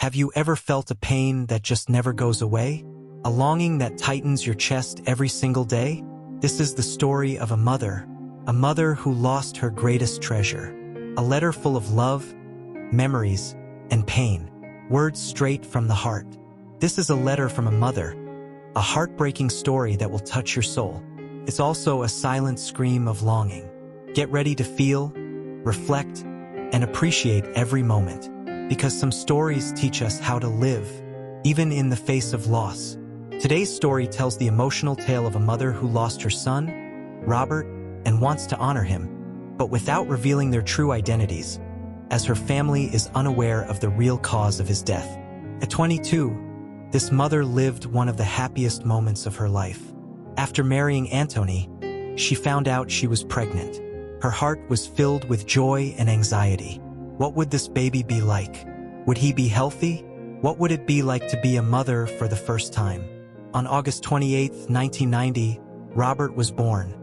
Have you ever felt a pain that just never goes away? A longing that tightens your chest every single day? This is the story of a mother who lost her greatest treasure. A letter full of love, memories, and pain. Words straight from the heart. This is a letter from a mother, a heartbreaking story that will touch your soul. It's also a silent scream of longing. Get ready to feel, reflect, and appreciate every moment, because some stories teach us how to live, even in the face of loss. Today's story tells the emotional tale of a mother who lost her son, Robert, and wants to honor him, but without revealing their true identities, as her family is unaware of the real cause of his death. At 22, this mother lived one of the happiest moments of her life. After marrying Anthony, she found out she was pregnant. Her heart was filled with joy and anxiety. What would this baby be like? Would he be healthy? What would it be like to be a mother for the first time? On August 28, 1990, Robert was born.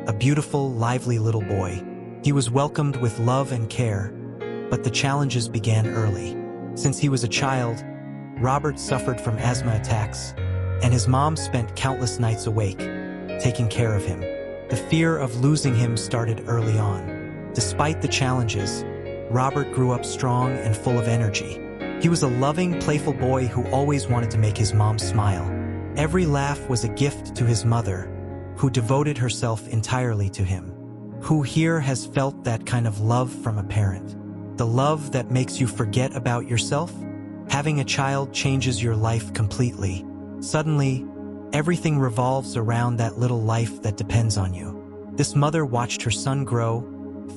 A beautiful, lively little boy. He was welcomed with love and care, but the challenges began early. Since he was a child, Robert suffered from asthma attacks, and his mom spent countless nights awake, taking care of him. The fear of losing him started early on. Despite the challenges, Robert grew up strong and full of energy. He was a loving, playful boy who always wanted to make his mom smile. Every laugh was a gift to his mother, who devoted herself entirely to him. Who here has felt that kind of love from a parent? The love that makes you forget about yourself? Having a child changes your life completely. Suddenly, everything revolves around that little life that depends on you. This mother watched her son grow,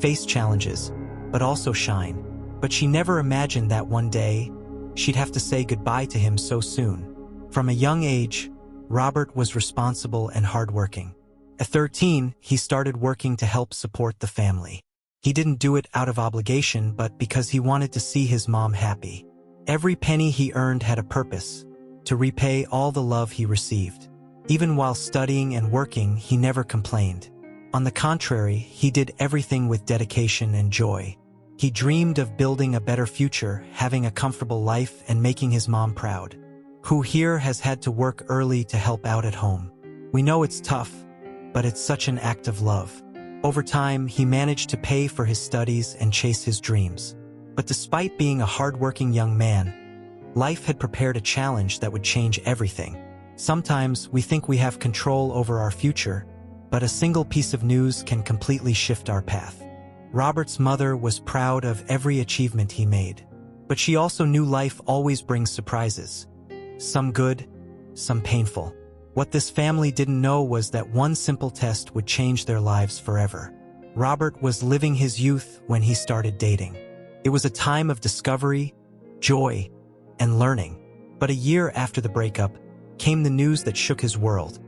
face challenges, but also shine. But she never imagined that one day, she'd have to say goodbye to him so soon. From a young age, Robert was responsible and hardworking. At 13, he started working to help support the family. He didn't do it out of obligation, but because he wanted to see his mom happy. Every penny he earned had a purpose, to repay all the love he received. Even while studying and working, he never complained. On the contrary, he did everything with dedication and joy. He dreamed of building a better future, having a comfortable life, and making his mom proud. Who here has had to work early to help out at home? We know it's tough, but it's such an act of love. Over time, he managed to pay for his studies and chase his dreams. But despite being a hardworking young man, life had prepared a challenge that would change everything. Sometimes we think we have control over our future, but a single piece of news can completely shift our path. Robert's mother was proud of every achievement he made, but she also knew life always brings surprises. Some good, some painful. What this family didn't know was that one simple test would change their lives forever. Robert was living his youth when he started dating. It was a time of discovery, joy, and learning. But a year after the breakup, came the news that shook his world.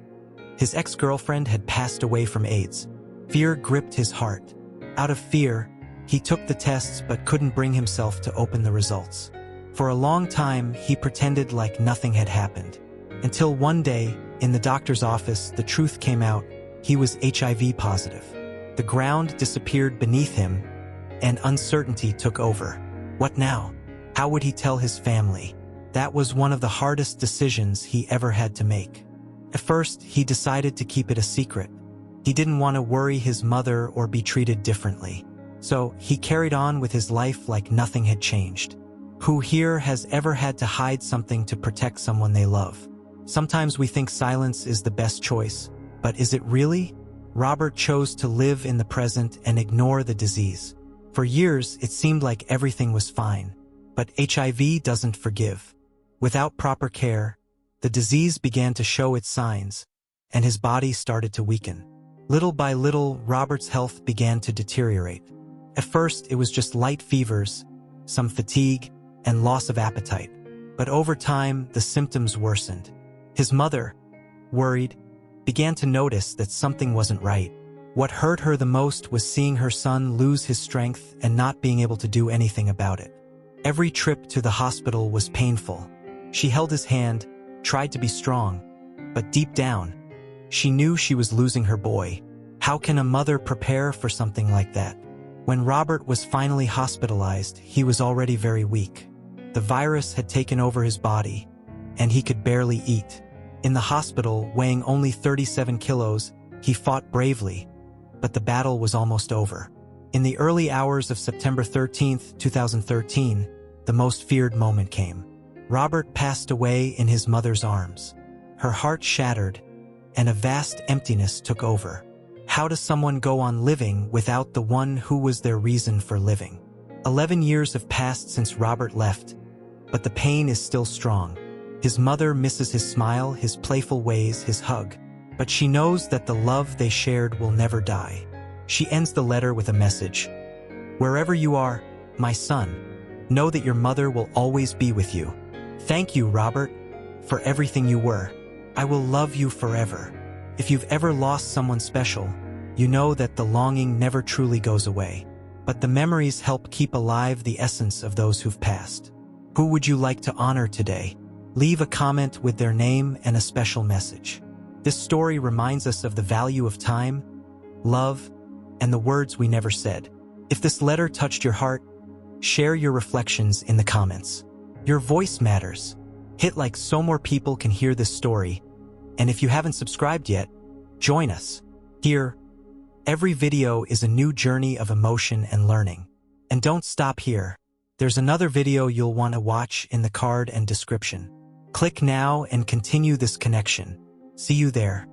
His ex-girlfriend had passed away from AIDS. Fear gripped his heart. Out of fear, he took the tests but couldn't bring himself to open the results. For a long time, he pretended like nothing had happened. Until one day, in the doctor's office, the truth came out. He was HIV positive. The ground disappeared beneath him, and uncertainty took over. What now? How would he tell his family? That was one of the hardest decisions he ever had to make. At first, he decided to keep it a secret. He didn't want to worry his mother or be treated differently. So he carried on with his life like nothing had changed. Who here has ever had to hide something to protect someone they love? Sometimes we think silence is the best choice, but is it really? Robert chose to live in the present and ignore the disease. For years, it seemed like everything was fine. But HIV doesn't forgive. Without proper care, the disease began to show its signs, and his body started to weaken. Little by little, Robert's health began to deteriorate. At first, it was just light fevers, some fatigue, and loss of appetite. But over time, the symptoms worsened. His mother, worried, began to notice that something wasn't right. What hurt her the most was seeing her son lose his strength and not being able to do anything about it. Every trip to the hospital was painful. She held his hand, tried to be strong, but deep down, she knew she was losing her boy. How can a mother prepare for something like that? When Robert was finally hospitalized, he was already very weak. The virus had taken over his body, and he could barely eat. In the hospital, weighing only 37 kilos, he fought bravely, but the battle was almost over. In the early hours of September 13, 2013, the most feared moment came. Robert passed away in his mother's arms. Her heart shattered, and a vast emptiness took over. How does someone go on living without the one who was their reason for living? 11 years have passed since Robert left, but the pain is still strong. His mother misses his smile, his playful ways, his hug, but she knows that the love they shared will never die. She ends the letter with a message. Wherever you are, my son, know that your mother will always be with you. Thank you, Robert, for everything you were. I will love you forever. If you've ever lost someone special, you know that the longing never truly goes away, but the memories help keep alive the essence of those who've passed. Who would you like to honor today? Leave a comment with their name and a special message. This story reminds us of the value of time, love, and the words we never said. If this letter touched your heart, share your reflections in the comments. Your voice matters. Hit like so more people can hear this story. And if you haven't subscribed yet, join us. Here, every video is a new journey of emotion and learning. And don't stop here. There's another video you'll want to watch in the card and description. Click now and continue this connection. See you there.